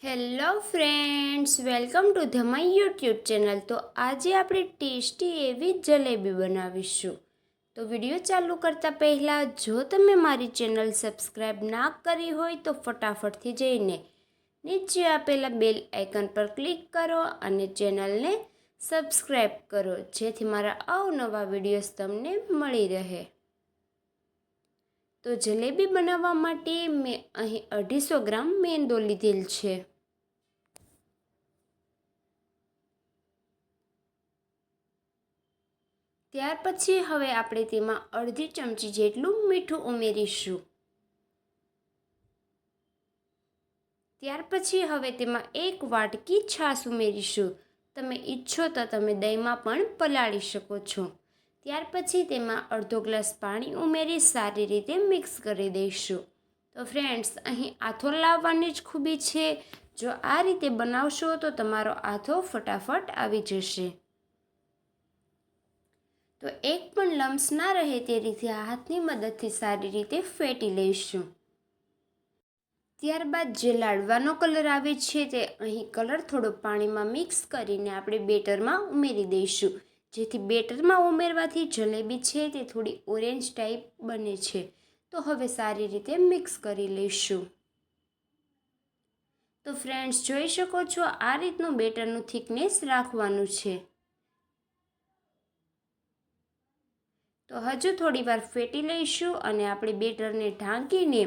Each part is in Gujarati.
Hello friends, welcome to the my YouTube channel. તો આજે આપણે ટેસ્ટી એવી જલેબી બનાવીશું। તો વિડીયો ચાલુ કરતાં પહેલાં જો તમે મારી ચેનલ સબસ્ક્રાઈબ ના કરી હોય તો ફટાફટથી જઈને નીચે આપેલા બેલ આઇકન પર ક્લિક કરો અને ચેનલને સબસ્ક્રાઈબ કરો, જેથી મારા અવનવા વિડીયોઝ તમને મળી રહે। તો જલેબી બનાવવા માટે મેં અહીં 250 ગ્રામ મેંદો લીધેલ છે। ત્યાર પછી હવે આપણે તેમાં અડધી ચમચી જેટલું મીઠું ઉમેરીશું। ત્યાર પછી હવે તેમાં 1 વાટકી છાશ ઉમેરીશું। તમે ઈચ્છો તો તમે દહીંમાં પણ પલાળી શકો છો। ત્યાર પછી તેમાં અડધો ગ્લાસ પાણી ઉમેરી સારી રીતે મિક્સ કરી દઈશું। તો ફ્રેન્ડ્સ, અહીં આથો લાવવાની જ ખૂબી છે। જો આ રીતે બનાવશો તો તમારો આથો ફટાફટ આવી જશે। તો એક પણ લમ્સ ના રહે તે રીતે હાથની મદદથી સારી રીતે ફેટી લઈશું। ત્યારબાદ જે લાડવાનો કલર આવે છે તે અહીં કલર થોડો પાણીમાં મિક્સ કરીને આપણે બેટરમાં ઉમેરી દઈશું, જેથી બેટરમાં ઉમેરવાથી જલેબી છે તે થોડી ઓરેન્જ ટાઈપ બને છે। તો હવે સારી રીતે મિક્સ કરી લઈશું। તો ફ્રેન્ડ્સ, જોઈ શકો છો આ રીતનું બેટરનું થિકનેસ રાખવાનું છે। તો હજુ થોડી વાર ફેટી લઈશું અને આપણે બેટરને ઢાંકીને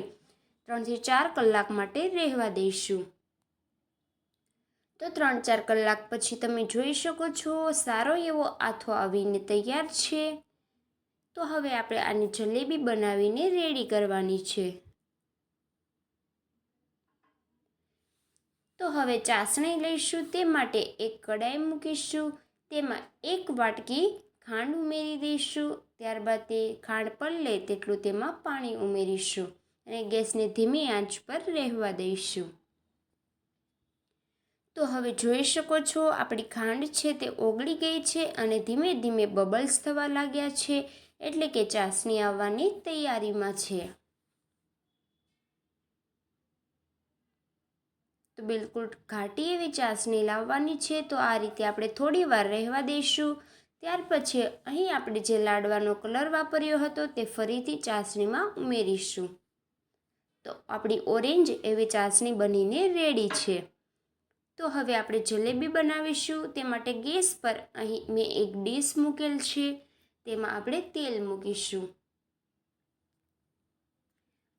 3 થી 4 કલાક માટે રહેવા દઈશું। તો 3-4 કલાક પછી તમે જોઈ શકો છો સારો એવો આથો આવીને તૈયાર છે। તો હવે આપણે આની જલેબી બનાવીને રેડી કરવાની છે। તો હવે ચાસણી લઈશું। તે માટે એક કડાઈ મૂકીશું, તેમાં 1 વાટકી ખાંડ ઉમેરી દઈશું। ત્યારબાદ તે ખાંડ પલળે તેટલું તેમાં પાણી ઉમેરીશું અને ગેસને ધીમી આંચ પર રહેવા દઈશું। તો હવે જોઈ શકો છો આપણી ખાંડ છે તે ઓગળી ગઈ છે અને ધીમે ધીમે બબલ્સ થવા લાગ્યા છે, એટલે કે ચાસણી આવવાની તૈયારીમાં છે। તો બિલકુલ ઘાટી એવી ચાસણી લાવવાની છે। તો આ રીતે આપણે થોડી વાર રહેવા દઈશું। ત્યાર પછી અહીં આપણે જે લાડવાનો કલર વાપર્યો હતો તે ફરીથી ચાસણીમાં ઉમેરીશું। તો આપણી ઓરેન્જ એવી ચાસણી બનીને રેડી છે। તો હવે આપણે જલેબી બનાવીશું। તે માટે ગેસ પર અહીં મેં એક ડીશ મૂકેલ છે, તેમાં આપણે તેલ મૂકીશું।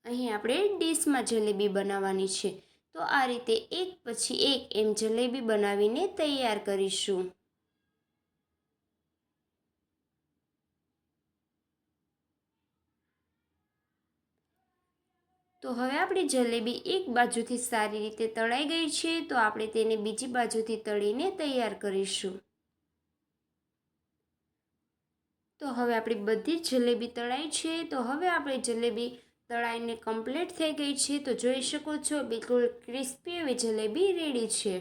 અહીં આપણે ડીશમાં જલેબી બનાવવાની છે। તો આ રીતે એક પછી એક એમ જલેબી બનાવીને તૈયાર કરીશું। તો હવે આપણી જલેબી એક બાજુથી સારી રીતે તળાઈ ગઈ છે। તો આપણે તેને બીજી બાજુથી તળીને તૈયાર કરીશું। તો હવે આપણી બધી જ જલેબી તળાઈ છે। તો હવે આપણે જલેબી તળાઈને કમ્પ્લીટ થઈ ગઈ છે। તો જોઈ શકો છો બિલકુલ ક્રિસ્પી એવી જલેબી રેડી છે।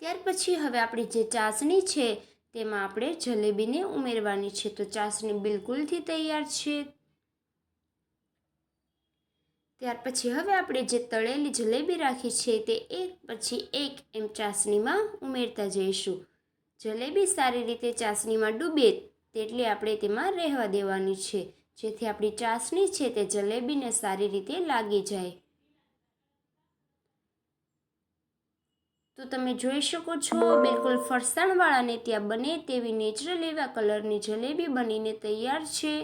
ત્યાર પછી હવે આપણી જે ચાસણી છે તેમાં આપણે જલેબીને ઉમેરવાની છે। તો ચાસણી બિલકુલથી તૈયાર છે। ત્યાર પછી હવે આપણે જે તળેલી જલેબી રાખી છે તે એક પછી એક એમ ચાસણીમાં ઉમેરતા જઈશું। જલેબી સારી રીતે ચાસણીમાં ડૂબે તેટલી આપણે તેમાં રહેવા દેવાની છે, જેથી આપણી ચાસણી છે તે જલેબીને સારી રીતે લાગી જાય। તો તમે જોઈ શકો છો બિલકુલ ફરસાણવાળા ને ત્યાં બને તેવી નેચરલ એવા કલરની જલેબી બનીને તૈયાર છે।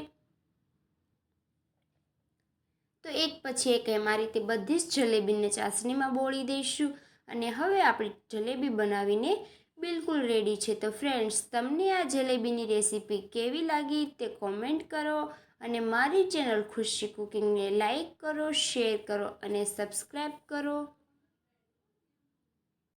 તો એક પછી એક એમ આ રીતે બધી જ જલેબીને ચાસણીમાં બોળી દઈશું અને હવે આપણી જલેબી બનાવીને બિલકુલ રેડી છે। તો ફ્રેન્ડ્સ, તમને આ જલેબીની રેસીપી કેવી લાગી તે કોમેન્ટ કરો અને મારી ચેનલ ખુશી કુકિંગને લાઈક કરો, શેર કરો અને સબસ્ક્રાઈબ કરો।